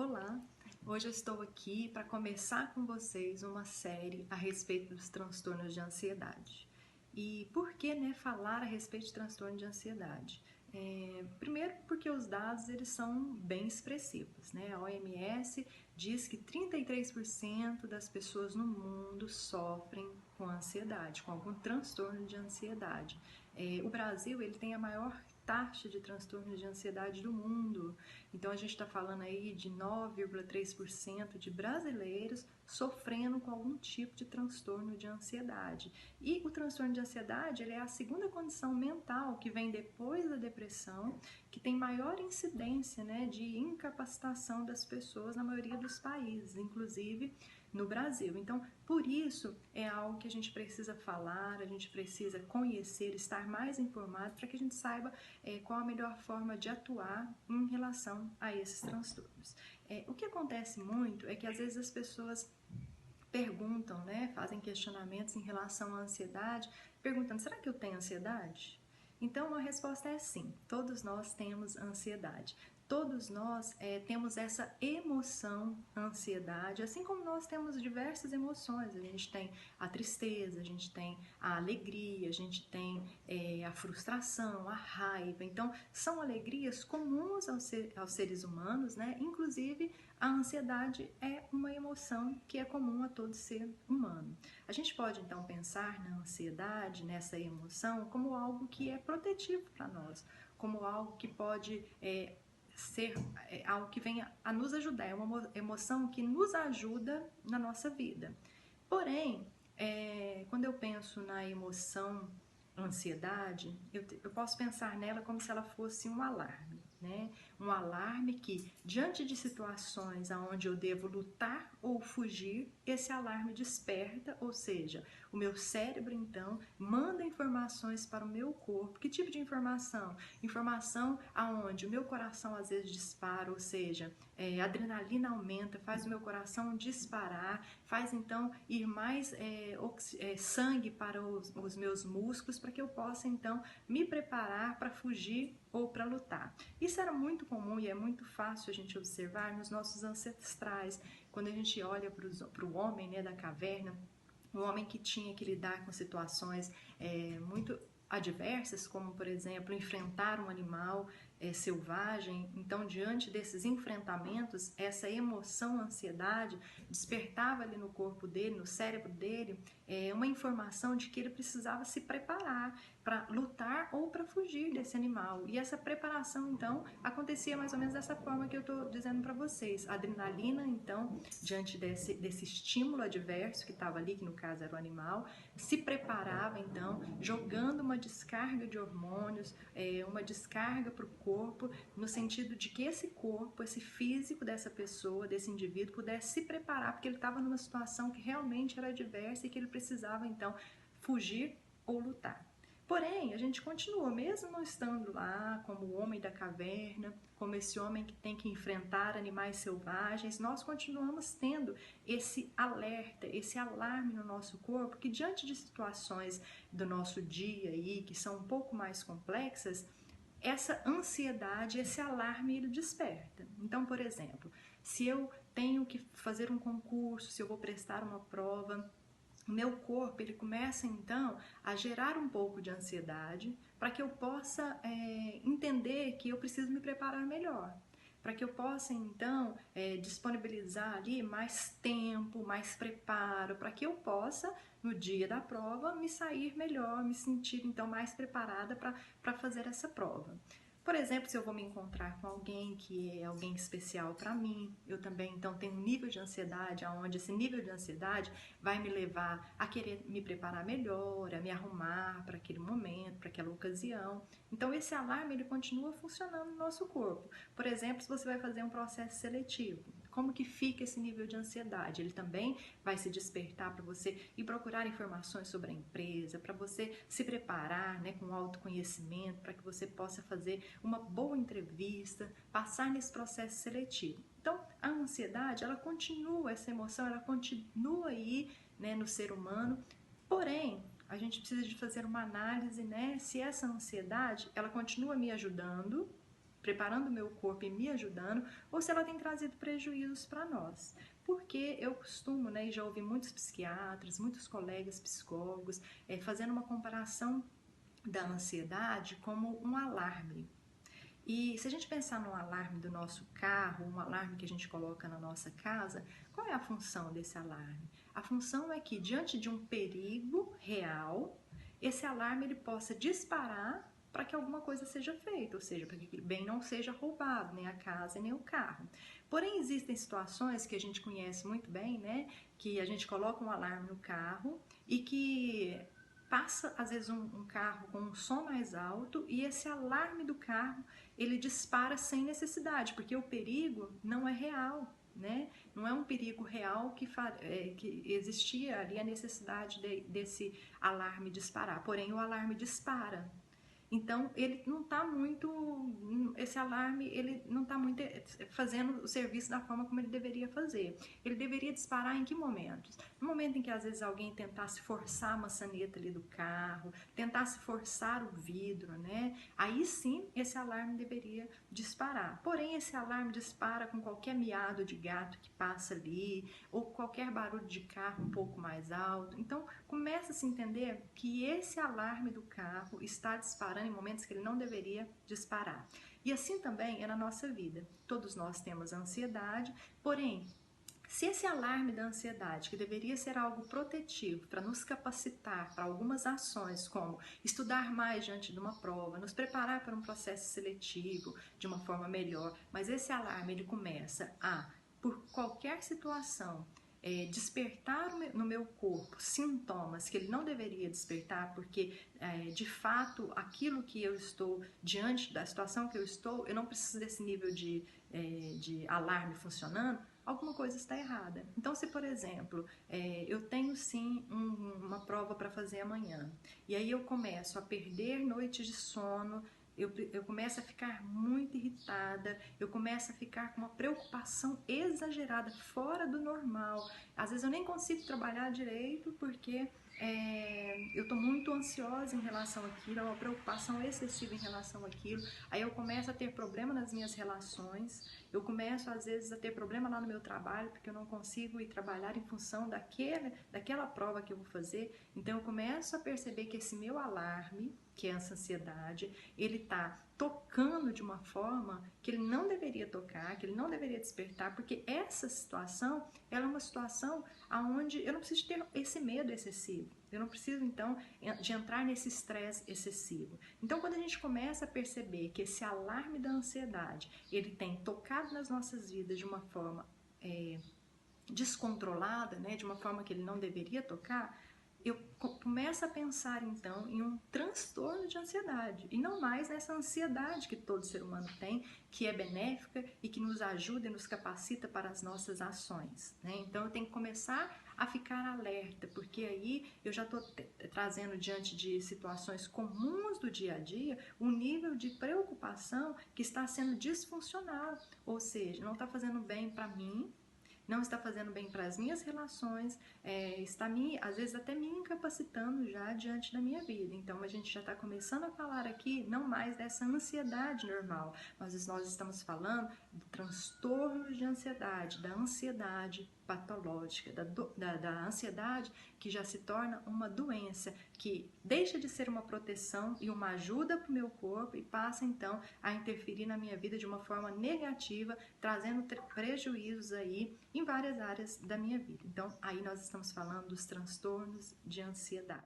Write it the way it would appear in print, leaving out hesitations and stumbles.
Olá, hoje eu estou aqui para começar com vocês uma série a respeito dos transtornos de ansiedade. E por que, falar a respeito de transtorno de ansiedade? Primeiro porque os dados eles são bem expressivos, A OMS diz que 33% das pessoas no mundo sofrem com ansiedade, com algum transtorno de ansiedade. O Brasil ele tem a maior taxa de transtornos de ansiedade do mundo. Então a gente está falando aí de 9,3% de brasileiros sofrendo com algum tipo de transtorno de ansiedade. E o transtorno de ansiedade ele é a segunda condição mental que vem depois da depressão, que tem maior incidência de incapacitação das pessoas na maioria dos países, inclusive no Brasil. Então, por isso, é algo que a gente precisa falar, a gente precisa conhecer, estar mais informado para que a gente saiba qual a melhor forma de atuar em relação a esses transtornos. O que acontece muito é que às vezes as pessoas perguntam, fazem questionamentos em relação à ansiedade, perguntando, será que eu tenho ansiedade? Então a resposta é sim, todos nós temos ansiedade. Todos nós temos essa emoção, ansiedade, assim como nós temos diversas emoções. A gente tem a tristeza, a gente tem a alegria, a gente tem a frustração, a raiva. Então, são alegrias comuns aos seres humanos, Inclusive, a ansiedade é uma emoção que é comum a todo ser humano. A gente pode, então, pensar na ansiedade, nessa emoção, como algo que é protetivo para nós, como algo que pode ser algo que venha a nos ajudar, é uma emoção que nos ajuda na nossa vida. Porém, quando eu penso na emoção ansiedade, eu posso pensar nela como se ela fosse um alarme, Um alarme que, diante de situações onde eu devo lutar ou fugir, esse alarme desperta, ou seja, o meu cérebro, então, manda informações para o meu corpo. Que tipo de informação? Informação aonde o meu coração às vezes dispara, ou seja, a adrenalina aumenta, faz o meu coração disparar, faz então ir mais sangue para os meus músculos, para que eu possa então me preparar para fugir ou para lutar. Isso era muito comum e é muito fácil a gente observar nos nossos ancestrais, quando a gente olha para o homem da caverna, um homem que tinha que lidar com situações muito adversas, como por exemplo enfrentar um animal selvagem. Então, diante desses enfrentamentos, essa emoção, ansiedade, despertava ali no corpo dele, no cérebro dele, uma informação de que ele precisava se preparar para lutar ou para fugir desse animal. E essa preparação, então, acontecia mais ou menos dessa forma que eu estou dizendo para vocês. A adrenalina, então, diante desse estímulo adverso que estava ali, que no caso era o animal, se preparava, então, jogando uma descarga de hormônios, uma descarga para o corpo, no sentido de que esse corpo, esse físico dessa pessoa, desse indivíduo, pudesse se preparar, porque ele estava numa situação que realmente era adversa e que ele precisava, então, fugir ou lutar. Porém, a gente continua, mesmo não estando lá como o homem da caverna, como esse homem que tem que enfrentar animais selvagens, nós continuamos tendo esse alerta, esse alarme no nosso corpo, que diante de situações do nosso dia aí, que são um pouco mais complexas, essa ansiedade, esse alarme, ele desperta. Então, por exemplo, se eu tenho que fazer um concurso, se eu vou prestar uma prova, o meu corpo ele começa então a gerar um pouco de ansiedade para que eu possa entender que eu preciso me preparar melhor, para que eu possa então disponibilizar ali mais tempo, mais preparo, para que eu possa no dia da prova me sair melhor, me sentir então mais preparada para fazer essa prova. Por exemplo, se eu vou me encontrar com alguém que é alguém especial para mim, eu também então tenho um nível de ansiedade, onde esse nível de ansiedade vai me levar a querer me preparar melhor, a me arrumar para aquele momento, para aquela ocasião. Então esse alarme ele continua funcionando no nosso corpo. Por exemplo, se você vai fazer um processo seletivo, como que fica esse nível de ansiedade? Ele também vai se despertar para você ir procurar informações sobre a empresa, para você se preparar com autoconhecimento, para que você possa fazer uma boa entrevista, passar nesse processo seletivo. Então, a ansiedade, ela continua, essa emoção, ela continua aí no ser humano, porém, a gente precisa de fazer uma análise, se essa ansiedade, ela continua me ajudando preparando o meu corpo e me ajudando, ou se ela tem trazido prejuízos para nós. Porque eu costumo, né, e já ouvi muitos psiquiatras, muitos colegas psicólogos, fazendo uma comparação da ansiedade como um alarme. E se a gente pensar no alarme do nosso carro, um alarme que a gente coloca na nossa casa, qual é a função desse alarme? A função é que, diante de um perigo real, esse alarme ele possa disparar para que alguma coisa seja feita, ou seja, para que aquele bem não seja roubado, nem a casa, nem o carro. Porém, existem situações que a gente conhece muito bem, né? Que a gente coloca um alarme no carro e que passa, às vezes, um carro com um som mais alto e esse alarme do carro ele dispara sem necessidade, porque o perigo não é real, né? Não é um perigo real que existia ali a necessidade desse alarme disparar, porém o alarme dispara. Então, ele não está muito, esse alarme, ele não está muito fazendo o serviço da forma como ele deveria fazer. Ele deveria disparar em que momentos? No momento em que, às vezes, alguém tentasse forçar a maçaneta ali do carro, tentasse forçar o vidro, né? Aí sim, esse alarme deveria disparar. Porém, esse alarme dispara com qualquer miado de gato que passa ali, ou qualquer barulho de carro um pouco mais alto. Então, começa a se entender que esse alarme do carro está disparando em momentos que ele não deveria disparar. E assim também é na nossa vida. Todos nós temos ansiedade, porém, se esse alarme da ansiedade, que deveria ser algo protetivo para nos capacitar para algumas ações, como estudar mais diante de uma prova, nos preparar para um processo seletivo de uma forma melhor, mas esse alarme ele começa a, por qualquer situação, despertar no meu corpo sintomas que ele não deveria despertar, porque de fato aquilo que eu estou, diante da situação que eu estou, eu não preciso desse nível de alarme funcionando, alguma coisa está errada. Então, se por exemplo, eu tenho sim uma prova para fazer amanhã, e aí eu começo a perder noites de sono, eu começo a ficar muito irritada, eu começo a ficar com uma preocupação exagerada, fora do normal. Às vezes eu nem consigo trabalhar direito porque eu estou muito ansiosa em relação àquilo, é uma preocupação excessiva em relação àquilo. Aí eu começo a ter problema nas minhas relações, eu começo às vezes a ter problema lá no meu trabalho porque eu não consigo ir trabalhar em função daquela prova que eu vou fazer. Então eu começo a perceber que esse meu alarme, que é essa ansiedade, ele está tocando de uma forma que ele não deveria tocar, que ele não deveria despertar, porque essa situação, ela é uma situação onde eu não preciso ter esse medo excessivo, eu não preciso então de entrar nesse estresse excessivo. Então quando a gente começa a perceber que esse alarme da ansiedade, ele tem tocado nas nossas vidas de uma forma descontrolada, né, de uma forma que ele não deveria tocar, eu começo a pensar então em um transtorno de ansiedade e não mais nessa ansiedade que todo ser humano tem, que é benéfica e que nos ajuda e nos capacita para as nossas ações, né? Então eu tenho que começar a ficar alerta, porque aí eu já estou trazendo diante de situações comuns do dia a dia um nível de preocupação que está sendo disfuncional, ou seja, não está fazendo bem para mim, não está fazendo bem para as minhas relações, está às vezes até me incapacitando já diante da minha vida. Então a gente já está começando a falar aqui não mais dessa ansiedade normal, mas nós estamos falando do transtorno de ansiedade, da ansiedade patológica, da ansiedade que já se torna uma doença, que deixa de ser uma proteção e uma ajuda para o meu corpo e passa então a interferir na minha vida de uma forma negativa, trazendo prejuízos aí em várias áreas da minha vida. Então aí nós estamos falando dos transtornos de ansiedade.